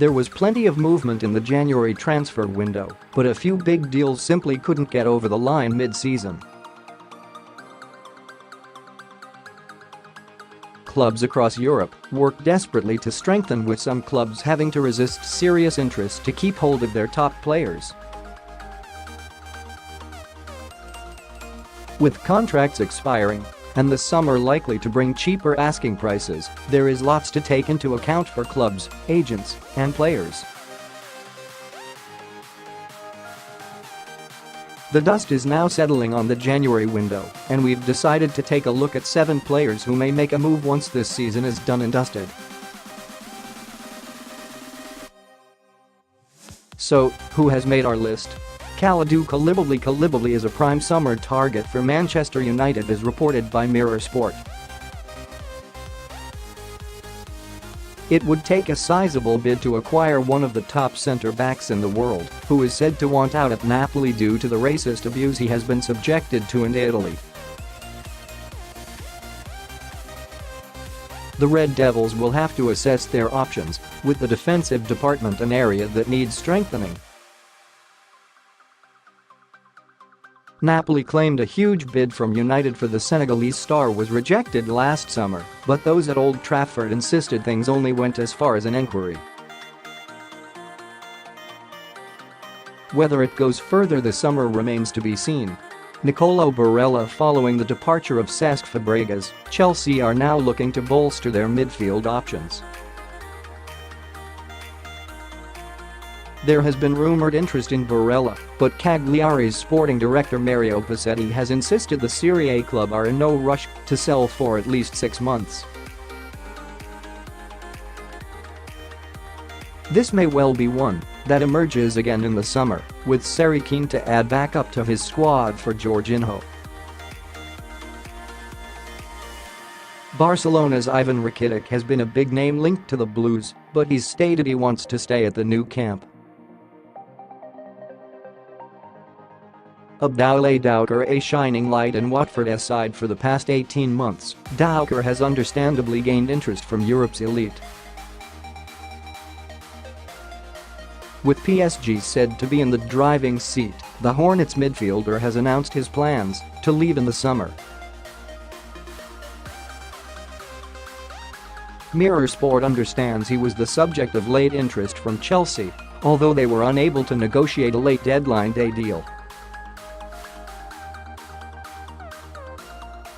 There was plenty of movement in the January transfer window, but a few big deals simply couldn't get over the line mid-season. Clubs across Europe work desperately to strengthen, with some clubs having to resist serious interest to keep hold of their top players. With contracts expiring and the summer likely to bring cheaper asking prices, there is lots to take into account for clubs, agents, and players. The dust is now settling on the January window, and we've decided to take a look at 7 players who may make a move once this season is done and dusted. So, who has made our list? Kalidou Koulibaly Koulibaly is a prime summer target for Manchester United, as reported by Mirror Sport. It would take a sizable bid to acquire one of the top centre-backs in the world, who is said to want out at Napoli due to the racist abuse he has been subjected to in Italy. The Red Devils will have to assess their options, with the defensive department an area that needs strengthening. Napoli claimed a huge bid from United for the Senegalese star was rejected last summer, but those at Old Trafford insisted things only went as far as an enquiry. Whether it goes further this summer remains to be seen. Nicolo Barella Following the departure of Cesc Fabregas, Chelsea are now looking to bolster their midfield options. There has been rumoured interest in Barella, but Cagliari's sporting director Mario Passetti has insisted the Serie A club are in no rush to sell for at least 6 months. This may well be one that emerges again in the summer, with Sarri keen to add backup to his squad for Jorginho. Barcelona's Ivan Rakitic has been a big name linked to the Blues, but he's stated he wants to stay at the Nou Camp. Abdoulaye Doucoure A shining light in Watford's side for the past 18 months, Doucoure has understandably gained interest from Europe's elite. With PSG said to be in the driving seat, the Hornets midfielder has announced his plans to leave in the summer. Mirror Sport understands he was the subject of late interest from Chelsea, although they were unable to negotiate a late deadline day deal.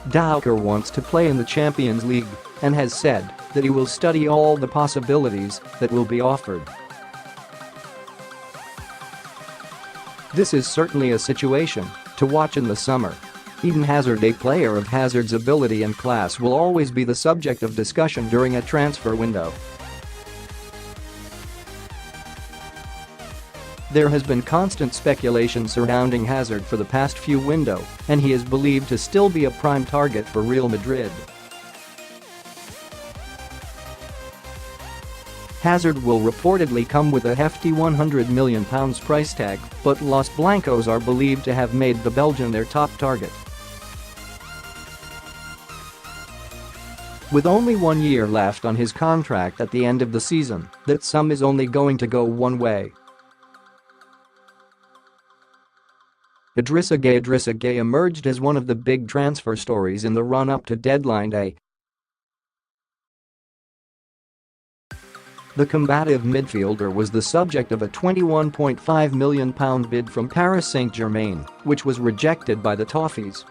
Doucoure wants to play in the Champions League and has said that he will study all the possibilities that will be offered. This is certainly a situation to watch in the summer. Eden Hazard, a player of Hazard's ability and class, will always be the subject of discussion during a transfer window. There has been constant speculation surrounding Hazard for the past few windows, and he is believed to still be a prime target for Real Madrid. Hazard will reportedly come with a hefty £100 million price tag, but Los Blancos are believed to have made the Belgian their top target. With only 1 year left on his contract at the end of the season, that sum is only going to go one way. Idrissa Gueye emerged as one of the big transfer stories in the run-up to deadline day. The combative midfielder was the subject of a £21.5 million bid from Paris Saint-Germain, which was rejected by the Toffees.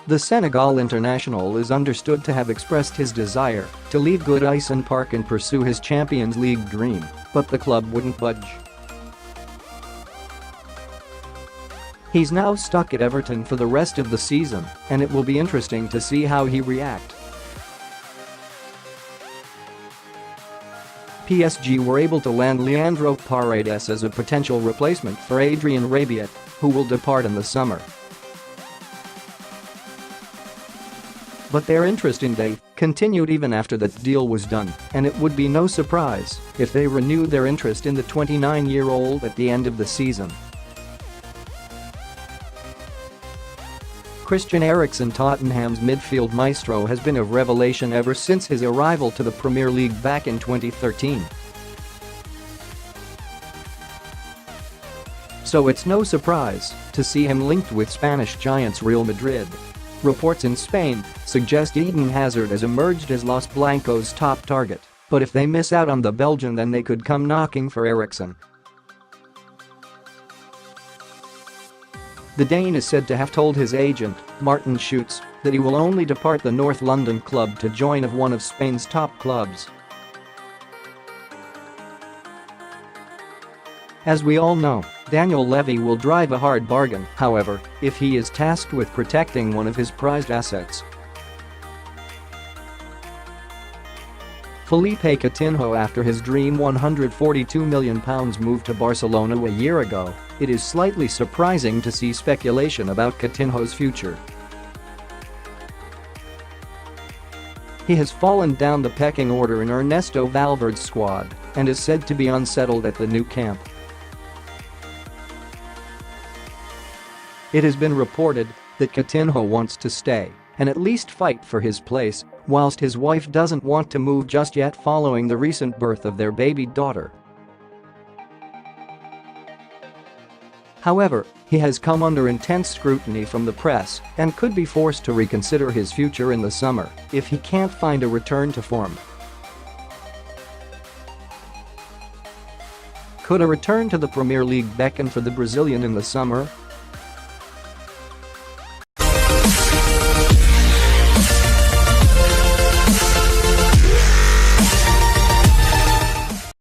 The Senegal international is understood to have expressed his desire to leave Goodison Park and pursue his Champions League dream, but the club wouldn't budge. He's now stuck at Everton for the rest of the season, and it will be interesting to see how he reacts. PSG were able to land Leandro Paredes as a potential replacement for Adrien Rabiot, who will depart in the summer. But their interest in Gueye continued even after that deal was done, and it would be no surprise if they renewed their interest in the 29-year-old at the end of the season. Christian Eriksen, Tottenham's midfield maestro, has been a revelation ever since his arrival to the Premier League back in 2013. So it's no surprise to see him linked with Spanish giants Real Madrid. Reports in Spain suggest Eden Hazard has emerged as Los Blancos' top target, but if they miss out on the Belgian, then they could come knocking for Eriksen. The Dane is said to have told his agent, Martin Schutz, that he will only depart the North London club to join one of Spain's top clubs. As we all know, Daniel Levy will drive a hard bargain, however, if he is tasked with protecting one of his prized assets. Felipe Coutinho, after his dream £142 million move to Barcelona a year ago, it is slightly surprising to see speculation about Coutinho's future. He has fallen down the pecking order in Ernesto Valverde's squad and is said to be unsettled at the Nou Camp. It has been reported that Coutinho wants to stay and at least fight for his place, whilst his wife doesn't want to move just yet following the recent birth of their baby daughter. However, he has come under intense scrutiny from the press and could be forced to reconsider his future in the summer if he can't find a return to form. Could a return to the Premier League beckon for the Brazilian in the summer?